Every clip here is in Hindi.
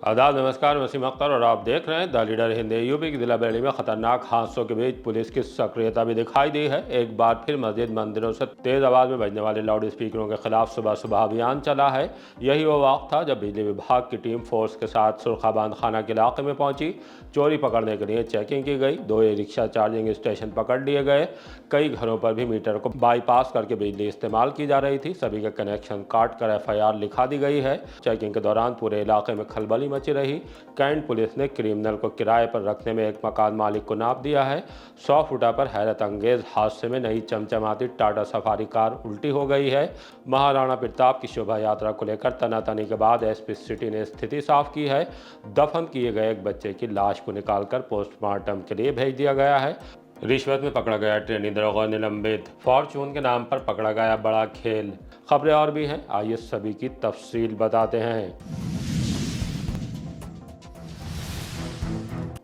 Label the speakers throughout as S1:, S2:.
S1: आदाब, नमस्कार। वसीम अख्तर और आप देख रहे हैं द लीडर हिंद। यूपी की जिला बरेली में खतरनाक हादसों के बीच पुलिस की सक्रियता भी दिखाई दी है। एक बार फिर मस्जिद मंदिरों से तेज आवाज में बजने वाले लाउड स्पीकरों के खिलाफ सुबह सुबह अभियान चला है। यही वो वक्त था जब बिजली विभाग की टीम फोर्स के साथ सुरखाबांद खाना के इलाके में पहुंची। चोरी पकड़ने के लिए चेकिंग की गई। 2 रिक्शा चार्जिंग स्टेशन पकड़ लिए गए। कई घरों पर भी मीटर को बाईपास करके बिजली इस्तेमाल की जा रही थी। सभी के कनेक्शन काट कर FIR लिखा दी गई है। चेकिंग के दौरान पूरे इलाके में खलबली मची रही। कैंट पुलिस ने क्रिमिनल को किराए पर रखने में एक मकान मालिक को नाप दिया है। 100 फुटा पर हैरत अंगेज हादसे में नई चमचमाती टाटा सफारी कार उल्टी हो गई है। महाराणा प्रताप की शोभा यात्रा को लेकर तनातनी के बाद SP सिटी ने स्थिति साफ की है। दफन किए गए एक बच्चे की लाश को निकालकर पोस्टमार्टम के लिए भेज दिया गया है। रिश्वत में पकड़ा गया ट्रेनी दरोगा निलंबित। फॉर्चून के नाम पर पकड़ा गया बड़ा खेल। खबरें और भी हैं, आइए सभी की तफसील बताते हैं।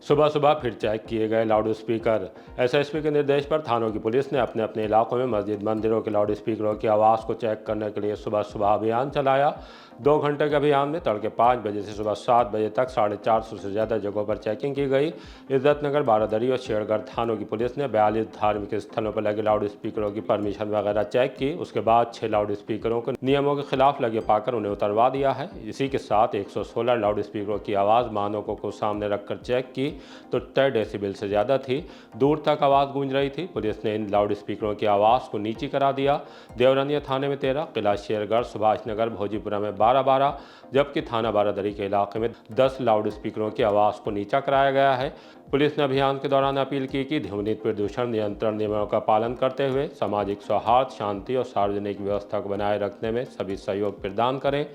S1: सुबह सुबह फिर चेक किए गए लाउड स्पीकर। SSP के निर्देश पर थानों की पुलिस ने अपने अपने इलाकों में मस्जिद मंदिरों के लाउड स्पीकरों की आवाज़ को चेक करने के लिए सुबह सुबह अभियान चलाया। 2 घंटे के अभियान में तड़के 5 बजे से सुबह 7 बजे तक 450 से ज़्यादा जगहों पर चेकिंग की गई। इज्जतनगर, बारादरी और शेरगढ़ थानों की पुलिस ने 42 धार्मिक स्थलों पर लगे लाउड स्पीकरों की परमिशन वगैरह चेक की। उसके बाद 6 लाउड स्पीकरों को नियमों के खिलाफ लगे पाकर उन्हें उतरवा दिया है। इसी के साथ 116 लाउड स्पीकरों की आवाज़ मानकों को सामने रखकर चेक की तो 10 डेसिबल से ज़्यादा थी। दूर तक आवाज़ गूंज रही थी। पुलिस ने इन लाउड स्पीकरों की आवाज़ को नीची करा दिया। देवरनिया थाने में 13, किला शेरगढ़, सुभाष नगर, भोजीपुरा में 12-12, जबकि थाना बारादरी के इलाके में 10 लाउड स्पीकरों की आवाज़ को नीचा कराया गया है। पुलिस ने अभियान के दौरान अपील की कि ध्वनि प्रदूषण नियंत्रण नियमों का पालन करते हुए सामाजिक सौहार्द, शांति और सार्वजनिक व्यवस्था को बनाए रखने में सभी सहयोग प्रदान करें।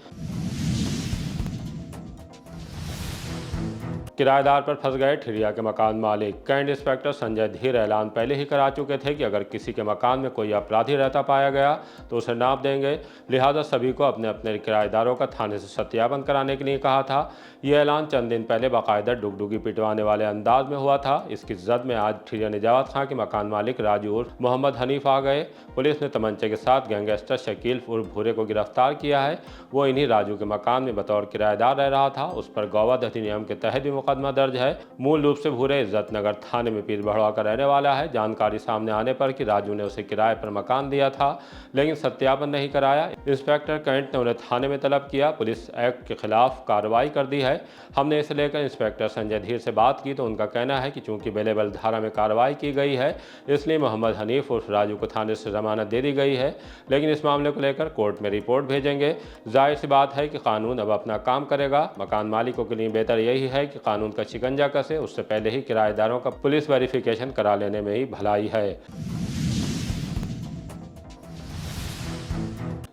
S1: किराएदार पर फंस गए ठिरिया के मकान मालिक। कैंट इंस्पेक्टर संजय धीर ऐलान पहले ही करा चुके थे कि अगर किसी के मकान में कोई अपराधी रहता पाया गया तो उसे नाप देंगे। लिहाजा सभी को अपने अपने किराएदारों का थाने से सत्यापन कराने के लिए कहा था। यह ऐलान चंद दिन पहले बाकायदा डुगडुगी पिटवाने वाले अंदाज में हुआ था। इसकी जद में आज ठिरिया निजावत खां के मकान मालिक राजू उर्फ मोहम्मद हनीफ आ गए। पुलिस ने तमंचे के साथ गैंगस्टर शकील उर्फ भूरे को गिरफ्तार किया है। वो इन्हीं राजू के मकान में बतौर किराएदार रह रहा था। उस पर गौवध अधिनियम के तहत भी मुकदमा दर्ज है। मूल रूप से भूरे इज्जतनगर थाने में पीर भड़वा का रहने वाला है। जानकारी सामने आने पर कि राजू ने उसे किराए पर मकान दिया था लेकिन सत्यापन नहीं कराया। इंस्पेक्टर कैंट ने उन्हें थाने में तलब किया। पुलिस एक्ट के खिलाफ कार्रवाई कर दी है। हमने इसे लेकर इंस्पेक्टर संजय धीर से बात की तो उनका कहना है कि चूंकि बेलेबल धारा में कार्रवाई की गई है इसलिए मोहम्मद हनीफ उर्फ राजू को थाने से जमानत दे दी गई है, लेकिन इस मामले को लेकर कोर्ट में रिपोर्ट भेजेंगे। जाहिर सी बात है कि कानून अब अपना काम करेगा। मकान मालिकों के लिए बेहतर यही है कि कानून का शिकंजा कसे, उससे पहले ही किराएदारों का पुलिस वेरिफिकेशन करा लेने में ही भलाई है।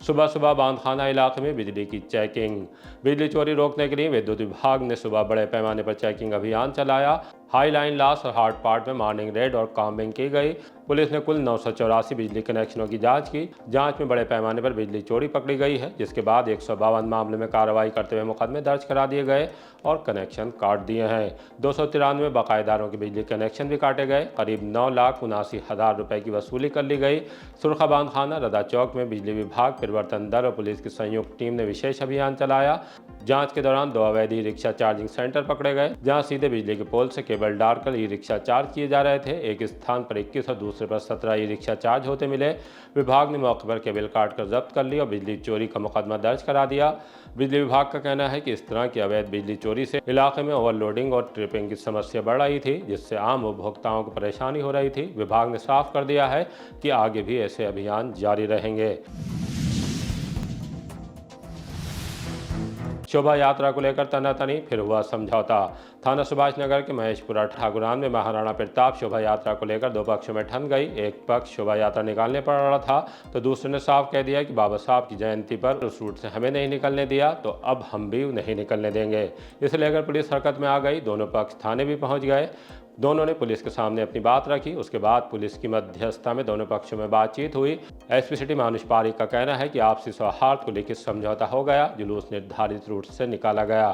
S1: सुबह सुबह बांधखाना इलाके में बिजली की चेकिंग। बिजली चोरी रोकने के लिए विद्युत विभाग ने सुबह बड़े पैमाने पर चेकिंग अभियान चलाया। हाई लाइन लॉस और हार्ड पार्ट में मॉर्निंग रेड और कॉम्बिंग की गई। पुलिस ने कुल 984 बिजली कनेक्शनों की जांच की। जांच में बड़े पैमाने पर बिजली चोरी पकड़ी गई है, जिसके बाद 152 मामले में कार्रवाई करते हुए मुकदमे दर्ज करा दिए गए और कनेक्शन काट दिए हैं। 293 बकायेदारों के बिजली कनेक्शन भी काटे गए। करीब 9,79,000 रुपए की वसूली कर ली गई। सुरखाबांद खाना, रदा चौक में बिजली विभाग, परिवर्तन दल और पुलिस की संयुक्त टीम ने विशेष अभियान चलाया। जांच के दौरान 2 अवैध रिक्शा चार्जिंग सेंटर पकड़े गए, जहां सीधे बिजली के पोल से केबल डालकर रिक्शा चार्ज किए जा रहे थे। एक स्थान पर 21 और दूसरे पर 17 रिक्शा चार्ज होते मिले। विभाग ने मौके पर केबल काटकर जब्त कर ली और बिजली चोरी का मुकदमा दर्ज करा दिया। बिजली विभाग का कहना है कि इस तरह की अवैध बिजली चोरी से इलाके में ओवरलोडिंग और ट्रिपिंग की समस्या बढ़ रही थी, जिससे आम उपभोक्ताओं को परेशानी हो रही थी। विभाग ने साफ कर दिया है कि आगे भी ऐसे अभियान जारी रहेंगे। शोभा यात्रा को लेकर तनातनी, फिर हुआ समझौता। थाना सुभाष नगर के महेशपुरा ठाकुरान में महाराणा प्रताप शोभा यात्रा को लेकर 2 पक्षों में ठन गई। एक पक्ष शोभा यात्रा निकालने पर अड़ा था तो दूसरे ने साफ कह दिया कि बाबा साहब की जयंती पर उस रूट से हमें नहीं निकलने दिया तो अब हम भी नहीं निकलने देंगे। इसे लेकर पुलिस हरकत में आ गई। दोनों पक्ष थाने भी पहुंच गए। दोनों ने पुलिस के सामने अपनी बात रखी। उसके बाद पुलिस की मध्यस्थता में दोनों पक्षों में बातचीत हुई। SP सिटी मानुष पारिक का कहना है कि आपसी सौहार्द को लिखित समझौता हो गया। जुलूस निर्धारित रूट से निकाला गया।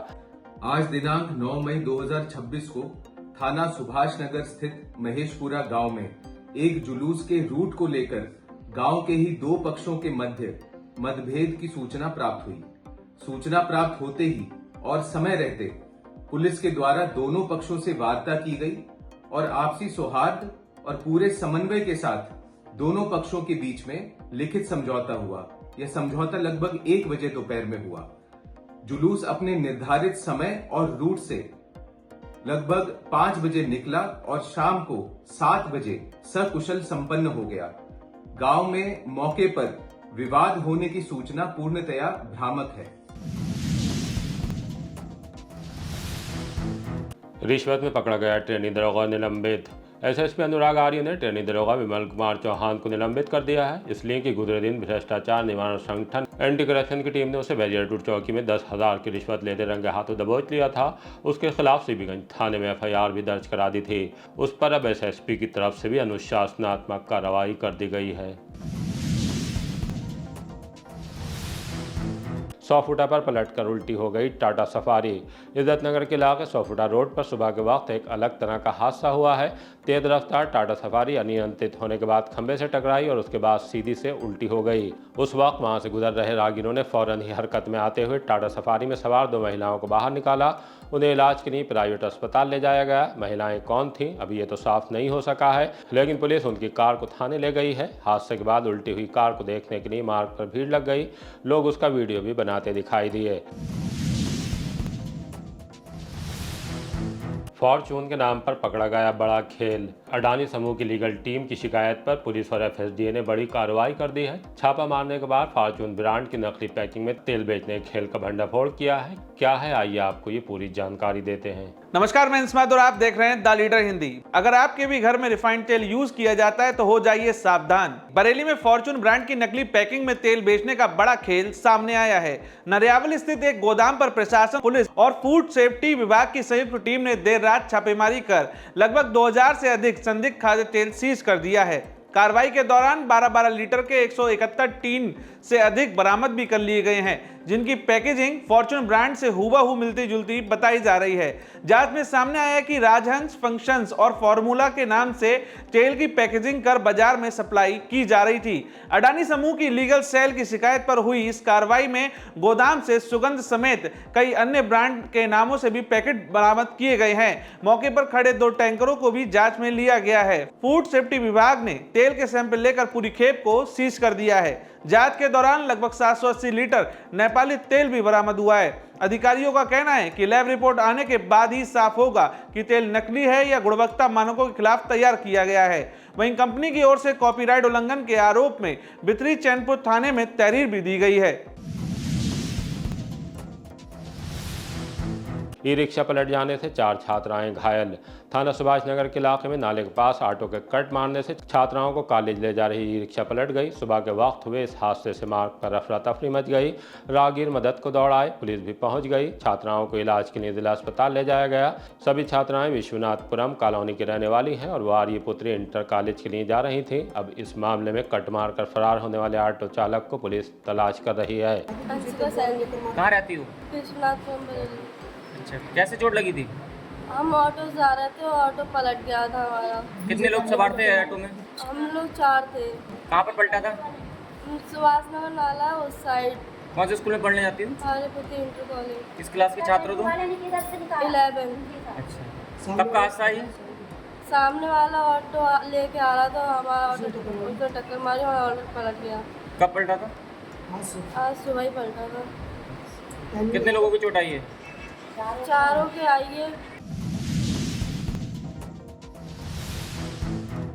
S2: आज दिनांक 9 मई 2026 को थाना सुभाष नगर स्थित महेशपुरा गांव में एक जुलूस के रूट को लेकर गांव के ही 2 पक्षों के मध्य मतभेद की सूचना प्राप्त हुई। सूचना प्राप्त होते ही और समय रहते पुलिस के द्वारा दोनों पक्षों से वार्ता की गई और आपसी सौहार्द और पूरे समन्वय के साथ दोनों पक्षों के बीच में लिखित समझौता हुआ। यह समझौता लगभग 1 बजे दोपहर में हुआ। जुलूस अपने निर्धारित समय और रूट से लगभग 5 बजे निकला और शाम को 7 बजे सकुशल संपन्न हो गया। गांव में मौके पर विवाद होने की सूचना पूर्णतया भ्रामक है।
S1: रिश्वत में पकड़ा गया ट्रेनी दरोगा निलंबित। एसएसपी अनुराग आर्य ने ट्रेनी दरोगा विमल कुमार चौहान को निलंबित कर दिया है, इसलिए कि गुजरे दिन भ्रष्टाचार निवारण संगठन एंटी करप्शन की टीम ने उसे बैरियरपुर चौकी में 10,000 की रिश्वत लेते रंगे हाथों दबोच लिया था। उसके खिलाफ सीबीगंज थाने में एफआईआर भी दर्ज करा दी थी। उस पर अब एसएसपी की तरफ से भी अनुशासनात्मक कार्रवाई कर दी गई है। 100 फुटा पर पलटकर उल्टी हो गई टाटा सफारी। इज्जतनगर के इलाके 100 फुटा रोड पर सुबह के वक्त एक अलग तरह का हादसा हुआ है। तेज रफ्तार टाटा सफारी अनियंत्रित होने के बाद खंभे से टकराई और उसके बाद सीधी से उल्टी हो गई। उस वक्त वहां से गुजर रहे राहगीरों ने फौरन ही हरकत में आते हुए टाटा सफारी में सवार 2 महिलाओं को बाहर निकाला। उन्हें इलाज के लिए प्राइवेट अस्पताल ले जाया गया। महिलाएं कौन थीं अभी ये तो साफ नहीं हो सका है, लेकिन पुलिस उनकी कार को थाने ले गई है। हादसे के बाद उल्टी हुई कार को देखने के लिए मार्ग पर भीड़ लग गई। लोग उसका वीडियो भी बनाते दिखाई दिए। फॉर्चून के नाम पर पकड़ा गया बड़ा खेल। अडानी समूह की लीगल टीम की शिकायत पर पुलिस और एफएसडीए ने बड़ी कार्रवाई कर दी है। छापा मारने के बाद फॉर्चून ब्रांड की नकली पैकिंग में तेल बेचने के खेल का भंडाफोड़ किया है। क्या है, आइए आपको ये पूरी जानकारी देते हैं।
S3: नमस्कार, मैं इंस्माद और आप देख रहे हैं द लीडर हिंदी। अगर आपके भी घर में रिफाइंड तेल यूज किया जाता है तो हो जाइए सावधान। बरेली में फॉर्चून ब्रांड की नकली पैकिंग में तेल बेचने का बड़ा खेल सामने आया है। नरियावल स्थित एक गोदाम पर प्रशासन, पुलिस और फूड सेफ्टी विभाग की संयुक्त टीम ने देर रात छापेमारी कर लगभग 2000 से अधिक संदिग्ध खाद्य तेल सीज कर दिया है। कार्रवाई के दौरान 12-12 लीटर के 171 टीन से अधिक बरामद भी कर लिए गए हैं, जिनकी पैकेजिंग फॉर्चून ब्रांड से हूबहू मिलती जुलती बताई जा रही है। जांच में सामने आया कि राजहंस फंक्शंस और फॉर्मूला के नाम से तेल की पैकेजिंग कर बाजार में सप्लाई की जा रही थी। अडानी समूह की लीगल सेल की शिकायत पर हुई इस कार्रवाई में गोदाम से सुगंध समेत कई अन्य ब्रांड के नामों से भी पैकेट बरामद किए गए हैं। मौके पर खड़े 2 टैंकरों को भी जांच में लिया गया है। फूड सेफ्टी विभाग ने तेल के सैंपल लेकर पूरी खेप को सीज कर दिया है। जांच के दौरान लगभग 780 लीटर नेपाली तेल भी बरामद हुआ है। अधिकारियों का कहना है कि लैब रिपोर्ट आने के बाद ही साफ होगा कि तेल नकली है या गुणवत्ता मानकों के खिलाफ तैयार किया गया है। वहीं कंपनी की ओर से कॉपीराइट उल्लंघन के आरोप में बितरी चैनपुर थाने में तहरीर भी दी गई है।
S1: ई रिक्शा पलट जाने से 4 छात्राएं घायल। थाना सुभाष नगर के इलाके में नाले के पास ऑटो के कट मारने से छात्राओं को कॉलेज ले जा रही ई रिक्शा पलट गई। सुबह के वक्त हुए इस हादसे से मार्ग पर अफरा तफरी मच गई। राहगीर मदद को दौड़ाए, पुलिस भी पहुंच गई। छात्राओं को इलाज के लिए जिला अस्पताल ले जाया गया। सभी छात्राएं विश्वनाथपुरम कॉलोनी की रहने वाली हैं और वो आर्यपुत्री इंटर कॉलेज के लिए जा रही थी। अब इस मामले में कट मार कर फरार होने वाले ऑटो चालक को पुलिस तलाश कर रही है।
S4: कहाँ रहती हो? अच्छा, कैसे चोट लगी थी?
S5: हम ऑटो जा रहे थे, ऑटो पलट गया था हमारा।
S4: कितने लोग सवार थे ऑटो में?
S5: हम लोग 4 थे।
S4: कहाँ पर पलटा था?
S5: सुभाष नगर नाला उस साइड।
S4: कौन से स्कूल में पढ़ने जाती हो?
S5: आर्यपुत्री इंटर कॉलेज।
S4: किस क्लास के छात्र हो तुम?
S5: 11।
S4: अच्छा, कब का हादसा है?
S5: सामने वाला ऑटो लेके आ रहा था, हमारा ऑटो उसको टक्कर मारी और ऑटो पलट गया।
S4: कब पलटा था?
S5: आज सुबह ही पलटा था।
S4: कितने लोगों की चोट आई है?
S5: 4 के आई है।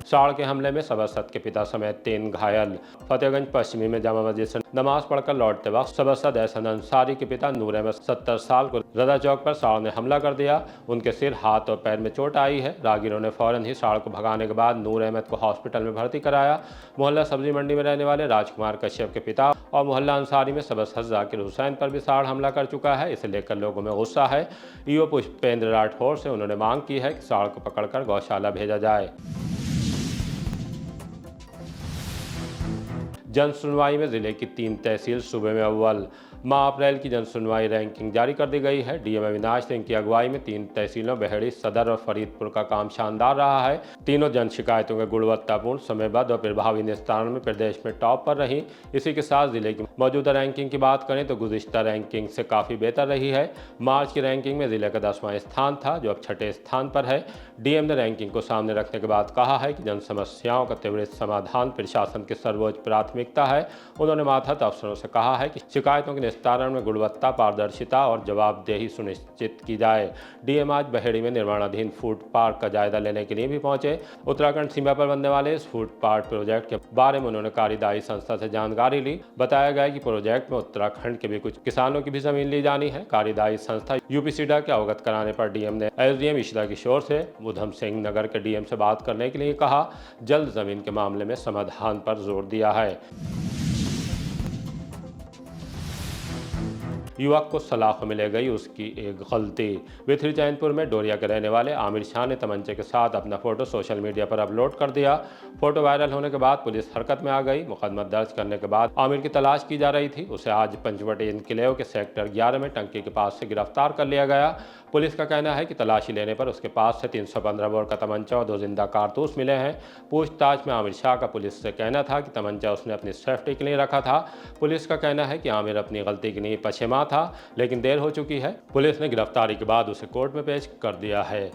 S1: साड़ के हमले में सभासद के पिता समेत 3 घायल। फतेहगंज पश्चिमी में जामा मस्जिद से नमाज पढ़कर लौटते वक्त सभासद एहसन अंसारी के पिता नूर अहमद 70 साल को रजा चौक पर साड़ ने हमला कर दिया। उनके सिर, हाथ और पैर में चोट आई है। राहगीरों ने फौरन ही साड़ को भगाने के बाद नूर अहमद को हॉस्पिटल में भर्ती कराया। मोहल्ला सब्जी मंडी में रहने वाले राजकुमार कश्यप के पिता और मोहल्ला अंसारी में सभासद जाकिर हुसैन पर भी साड़ हमला कर चुका है। इसे लेकर लोगों में गुस्सा है। ईओ पुष्पेंद्र राठौर से उन्होंने मांग की है कि साड़ को पकड़कर गौशाला भेजा जाए। जन सुनवाई में जिले की 3 तहसील सूबे में अव्वल। माह अप्रैल की जन सुनवाई रैंकिंग जारी कर दी गई है। डीएम अविनाश सिंह की अगुवाई में 3 तहसीलों बहेड़ी, सदर और फरीदपुर का काम शानदार रहा है। तीनों जन शिकायतों के गुणवत्तापूर्ण, समयबद्ध और प्रभावी निस्तारण में प्रदेश में टॉप पर रही। इसी के साथ जिले की मौजूदा रैंकिंग की बात करें तो गुज़िश्ता रैंकिंग से काफ़ी बेहतर रही है। मार्च की रैंकिंग में जिले का 10वां स्थान था, जो अब 6ठे स्थान पर है। डीएम ने रैंकिंग को सामने रखने के बाद कहा है कि जन समस्याओं का त्वरित समाधान प्रशासन की सर्वोच्च प्राथमिकता है। उन्होंने मातहत अफसरों से कहा है कि शिकायतों के निस्तारण में गुणवत्ता, पारदर्शिता और जवाबदेही सुनिश्चित की जाए। डीएम आज बहेड़ी में निर्माणाधीन फूड पार्क का जायजा लेने के लिए भी पहुंचे। उत्तराखंड सीमा पर बनने वाले इस फूड पार्क प्रोजेक्ट के बारे में उन्होंने कार्यदायी संस्था से जानकारी ली। बताया गया कि प्रोजेक्ट में उत्तराखंड के भी कुछ किसानों की भी जमीन ली जानी है। कार्यदायी संस्था यूपीसीडा के अवगत कराने पर डीएम ने एसडीएम ईशिता किशोर से उधम सिंह नगर के डीएम से बात करने के लिए कहा। जल्द जमीन के मामले में समाधान पर जोर दिया है। युवक को सलाख मिले गई उसकी एक गलती। बिथरी चैनपुर में डोरिया के रहने वाले आमिर शाह ने तमंचे के साथ अपना फोटो सोशल मीडिया पर अपलोड कर दिया। फोटो वायरल होने के बाद पुलिस हरकत में आ गई। मुकदमा दर्ज करने के बाद आमिर की तलाश की जा रही थी। उसे आज पंचवटी इनक्लेव के सेक्टर 11 में टंकी के पास से गिरफ्तार कर लिया गया। पुलिस का कहना है कि तलाशी लेने पर उसके पास से 315 बोर का तमंचा और 2 जिंदा कारतूस मिले हैं। पूछताछ में आमिर शाह का पुलिस से कहना था कि तमंचा उसने अपनी सेफ्टी के लिए रखा था। पुलिस का कहना है कि आमिर अपनी गलती के लिए पछेमा था, लेकिन देर हो चुकी है। पुलिस ने गिरफ्तारी के बाद उसे कोर्ट में पेश कर दिया है।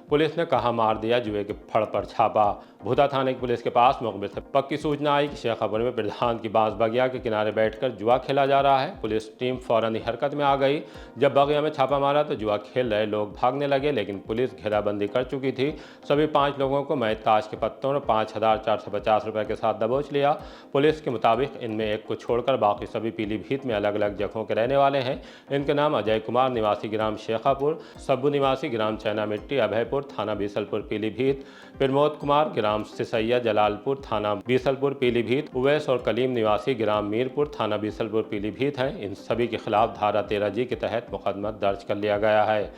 S1: पुलिस ने कहा मार दिया जुए के फड़ पर छापा। भूता थाने की पुलिस के पास मुखबिर से पक्की सूचना आई कि शेखापुर में प्रधान की बांस बगिया के किनारे बैठकर जुआ खेला जा रहा है। पुलिस टीम फौरन ही हरकत में आ गई। जब बगिया में छापा मारा तो जुआ खेल रहे लोग भागने लगे, लेकिन पुलिस घेराबंदी कर चुकी थी। सभी 5 लोगों को मैच ताश के पत्तों और 5,450 रुपये के साथ दबोच लिया। पुलिस के मुताबिक इनमें एक को छोड़कर बाकी सभी पीलीभीत में अलग अलग जगहों के रहने वाले हैं। इनके नाम अजय कुमार निवासी ग्राम शेखापुर, सब्बू निवासी ग्राम चैना मिट्टी अभयपुर थाना बीसलपुर पीलीभीत, प्रमोद कुमार ग्राम सिसैया जलालपुर थाना बीसलपुर पीलीभीत, उवैस और कलीम निवासी ग्राम मीरपुर थाना बीसलपुर पीलीभीत हैं। इन सभी के खिलाफ धारा 13G के तहत मुकदमा दर्ज कर लिया गया है।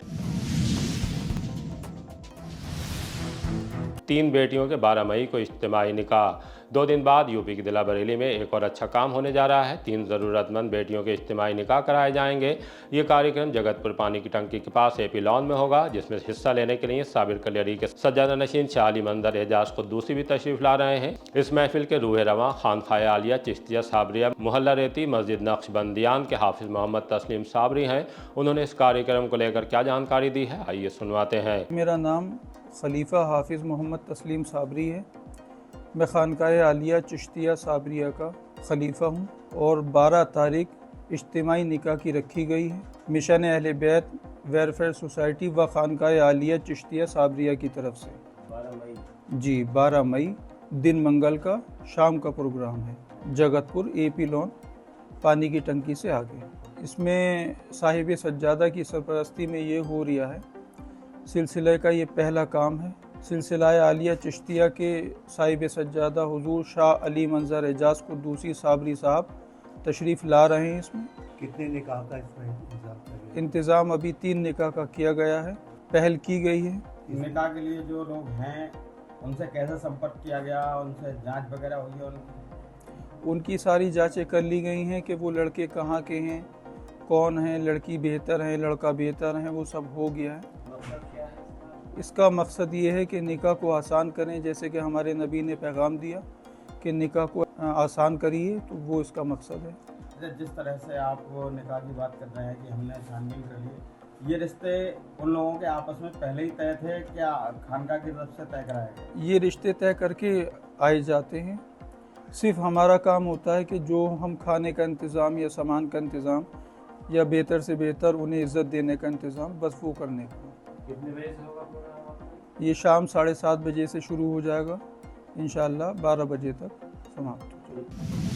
S1: 3 बेटियों के 12 मई को इज्तिमाई निकाह। 2 दिन बाद यूपी की जिला बरेली में एक और अच्छा काम होने जा रहा है। 3 ज़रूरतमंद बेटियों के इज्तिमाई निकाह कराए जाएंगे। ये कार्यक्रम जगतपुर पानी की टंकी के पास एपी लॉन में होगा, जिसमें हिस्सा लेने के लिए साबिर कलियरी के सज्जादा नशीन शाह अली मंदर एजाज कुद्दूसी भी तशरीफ ला रहे हैं। इस महफिल के रूह रवां खानखाए आलिया चिश्तिया साबरिया मोहल्ला रेती मस्जिद नक्शबंदियान के हाफिज मोहम्मद तस्लीम साबरी हैं। उन्होंने इस कार्यक्रम को लेकर क्या जानकारी दी है, आइए सुनवाते हैं।
S6: मेरा नाम खलीफा हाफिज़ मोहम्मद तस्लीम साबरी है। मैं खानकाए आलिया चिश्तिया साबरिया का खलीफा हूँ और 12 तारीख इज्तिमाई निकाह की रखी गई है मिशन अहले बैत वेलफेयर सोसाइटी व खानकाए आलिया चिश्तिया साबरिया की तरफ से। 12 मई जी, 12 मई दिन मंगल का शाम का प्रोग्राम है, जगतपुर एपी लॉन पानी की टंकी से आगे। इसमें साहिब सज्जादा की सरपरस्ती में ये हो रहा है। सिलसिले का ये पहला काम है। सिलसिला आलिया चिश्तिया के साहिब सज्जादा हुजूर शाह अली मंजर एजाज कुद्दूसी साबरी साहब तशरीफ़ ला रहे हैं। इसमें
S7: कितने निकाह का इसमें
S6: इंतज़ाम अभी 3 निकाह का किया गया है, पहल की गई है।
S7: निकाह के लिए जो लोग हैं उनसे कैसे संपर्क किया गया, उनसे जांच वगैरह हुई है?
S6: उनकी सारी जांचें कर ली गई हैं कि वो लड़के कहाँ के हैं, कौन हैं, लड़की बेहतर है, लड़का बेहतर है, वो सब हो गया है। इसका मकसद ये है कि निकाह को आसान करें, जैसे कि हमारे नबी ने पैगाम दिया कि निकाह को आसान करिए, तो वो इसका मकसद है।
S7: जिस तरह से आप निकाह की बात कर रहे हैं कि हमने छानबीन कर ली, ये रिश्ते उन लोगों के आपस में पहले ही तय थे क्या खानका की तरफ से तय कराए गए?
S6: ये रिश्ते तय करके आए जाते हैं। सिर्फ हमारा काम होता है कि जो हम खाने का इंतज़ाम या सामान का इंतज़ाम या बेहतर से बेहतर उन्हें इज़्ज़त देने का इंतज़ाम, बस वो करने का।
S7: कितने बजे से होगा प्रोग्राम?
S6: ये शाम 7:30 बजे से शुरू हो जाएगा, इंशाअल्लाह 12 बजे तक समाप्त हो जाएगा।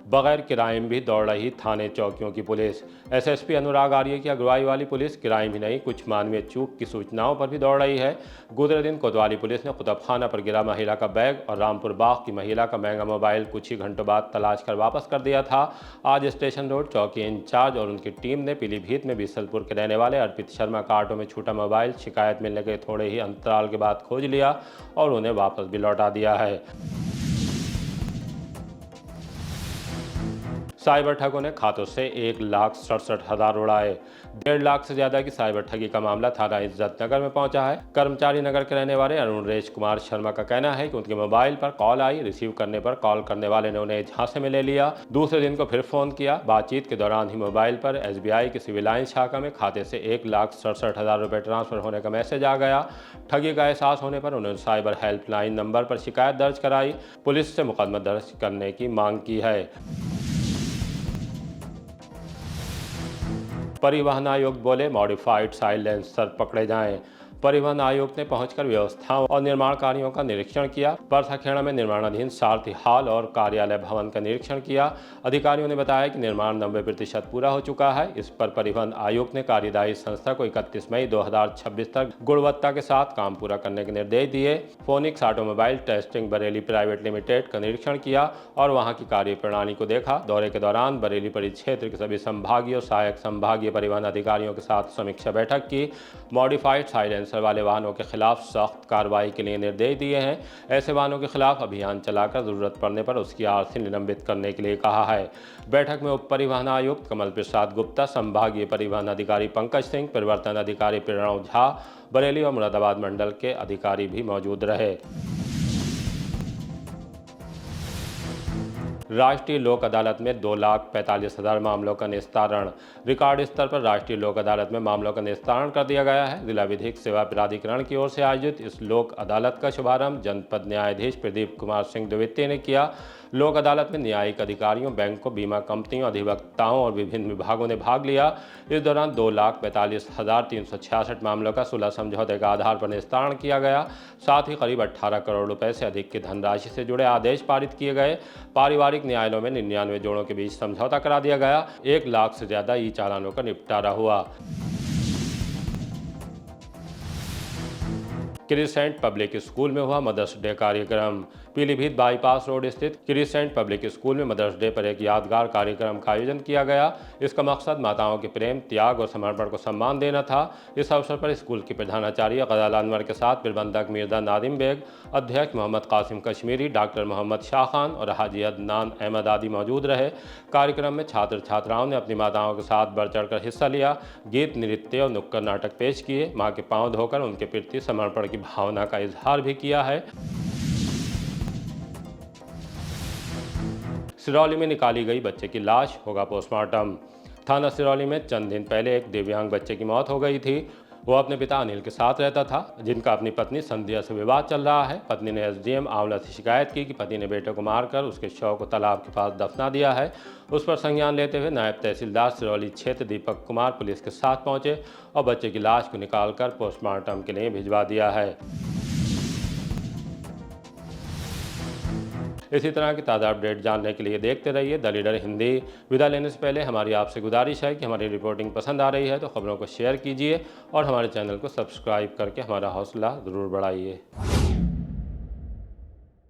S1: बगैर क्राइम भी दौड़ रही थाने चौकियों की पुलिस। एसएसपी अनुराग आर्य की अगुवाई वाली पुलिस क्राइम ही नहीं कुछ मानवीय चूक की सूचनाओं पर भी दौड़ रही है। गुजरे दिन कोतवाली पुलिस ने कुतुबखाना पर गिरा महिला का बैग और रामपुर बाग की महिला का महंगा मोबाइल कुछ ही घंटों बाद तलाश कर वापस कर दिया था। आज स्टेशन रोड चौकी इंचार्ज और उनकी टीम ने पीलीभीत में बीसलपुर के रहने वाले अर्पित शर्मा का ऑटो में छूटा मोबाइल शिकायत मिलने के थोड़े ही अंतराल के बाद खोज लिया और उन्हें वापस भी लौटा दिया है। साइबर ठगों ने खातों से 1,67,000 उड़ाए। 1.5 लाख से ज्यादा की साइबर ठगी का मामला थाना इज्जतनगर में पहुंचा है। कर्मचारी नगर के रहने वाले अरुण रेश कुमार शर्मा का कहना है कि उनके मोबाइल पर कॉल आई। रिसीव करने पर कॉल करने वाले ने उन्हें झांसे में ले लिया। दूसरे दिन को फिर फोन किया। बातचीत के दौरान ही मोबाइल पर एसबीआई की सिविल लाइन शाखा में खाते से 1,67,000 रुपए ट्रांसफर होने का मैसेज आ गया। ठगी का एहसास होने पर उन्होंने साइबर हेल्पलाइन नंबर पर शिकायत दर्ज कराई। पुलिस से मुकदमा दर्ज करने की मांग की है। परिवहन आयुक्त बोले मॉडिफाइड साइलेंसर पकड़े जाएं। परिवहन आयुक्त ने पहुंचकर व्यवस्थाओं और निर्माण कार्यों का निरीक्षण किया। परसाखेड़ा में निर्माणाधीन सारथी हॉल और कार्यालय भवन का निरीक्षण किया। अधिकारियों ने बताया कि निर्माण 90% पूरा हो चुका है। इस पर परिवहन आयुक्त ने कार्यदायी संस्था को 31 मई 2026 तक गुणवत्ता के साथ काम पूरा करने के निर्देश दिए। Phoenix automobile testing Bareilly private limited का निरीक्षण किया और वहां की कार्यप्रणाली को देखा। दौरे के दौरान बरेली परिक्षेत्र के सभी संभागीय और सहायक संभागीय परिवहन अधिकारियों के साथ समीक्षा बैठक की। मॉडिफाइड साइलेंसर वाले वाहनों के खिलाफ सख्त कार्रवाई के लिए निर्देश दिए हैं। ऐसे वाहनों के खिलाफ अभियान चलाकर जरूरत पड़ने पर उसकी आरसी निलंबित करने के लिए कहा है। बैठक में उप परिवहन आयुक्त कमल प्रसाद गुप्ता, संभागीय परिवहन अधिकारी पंकज सिंह, परिवर्तन अधिकारी प्रणव झा, बरेली और मुरादाबाद मंडल के अधिकारी भी मौजूद रहे। राष्ट्रीय लोक अदालत में 2,45,000 मामलों का निस्तारण। रिकॉर्ड स्तर पर राष्ट्रीय लोक अदालत में मामलों का निस्तारण कर दिया गया है। जिला विधिक सेवा प्राधिकरण की ओर से आयोजित इस लोक अदालत का शुभारंभ जनपद न्यायाधीश प्रदीप कुमार सिंह द्विवेदी ने किया। लोक अदालत में न्यायिक अधिकारियों, बैंकों, बीमा कंपनियों, अधिवक्ताओं और विभिन्न विभागों ने भाग लिया। इस दौरान 2,45,366 मामलों का सुलह समझौते का आधार पर निस्तारण किया गया। साथ ही करीब 18 करोड़ रुपए से अधिक की धनराशि से जुड़े आदेश पारित किए गए। पारिवारिक न्यायालयों में 99 जोड़ों के बीच समझौता करा दिया गया। 1 लाख से ज्यादा ई चालानों का निपटारा हुआ। क्रिसेंट पब्लिक स्कूल में हुआ मदर्स डे कार्यक्रम। पीलीभीत बाईपास रोड स्थित क्रिसेंट पब्लिक स्कूल में मदर्स डे पर एक यादगार कार्यक्रम का आयोजन किया गया। इसका मकसद माताओं के प्रेम, त्याग और समर्पण को सम्मान देना था। इस अवसर पर स्कूल की प्रधानाचार्य गजाल अनवर के साथ प्रबंधक मिर्जा नादिम बेग, अध्यक्ष मोहम्मद कासिम कश्मीरी, डॉक्टर मोहम्मद शाह खान और हाजी अदनान अहमद आदि मौजूद रहे। कार्यक्रम में छात्र छात्राओं ने अपनी माताओं के साथ बढ़ चढ़कर हिस्सा लिया। गीत, नृत्य और नुक्कड़ नाटक पेश किए। मां के पांव धोकर उनके प्रति समर्पण की भावना का इजहार भी किया है। सिरौली में निकाली गई बच्चे की लाश, होगा पोस्टमार्टम। थाना सिरौली में चंद दिन पहले एक दिव्यांग बच्चे की मौत हो गई थी। वो अपने पिता अनिल के साथ रहता था, जिनका अपनी पत्नी संध्या से विवाद चल रहा है। पत्नी ने एसडीएम आंवला से शिकायत की कि पति ने बेटे को मारकर उसके शव को तालाब के पास दफना दिया है। उस पर संज्ञान लेते हुए नायब तहसीलदार सिरौली क्षेत्र दीपक कुमार पुलिस के साथ पहुंचे और बच्चे की लाश को निकालकर पोस्टमार्टम के लिए भिजवा दिया है। इसी तरह की ताज़ा अपडेट जानने के लिए देखते रहिए द लीडर हिंदी। विदा लेने से पहले हमारी आपसे गुजारिश है कि हमारी रिपोर्टिंग पसंद आ रही है तो खबरों को शेयर कीजिए और हमारे चैनल को सब्सक्राइब करके हमारा हौसला ज़रूर बढ़ाइए।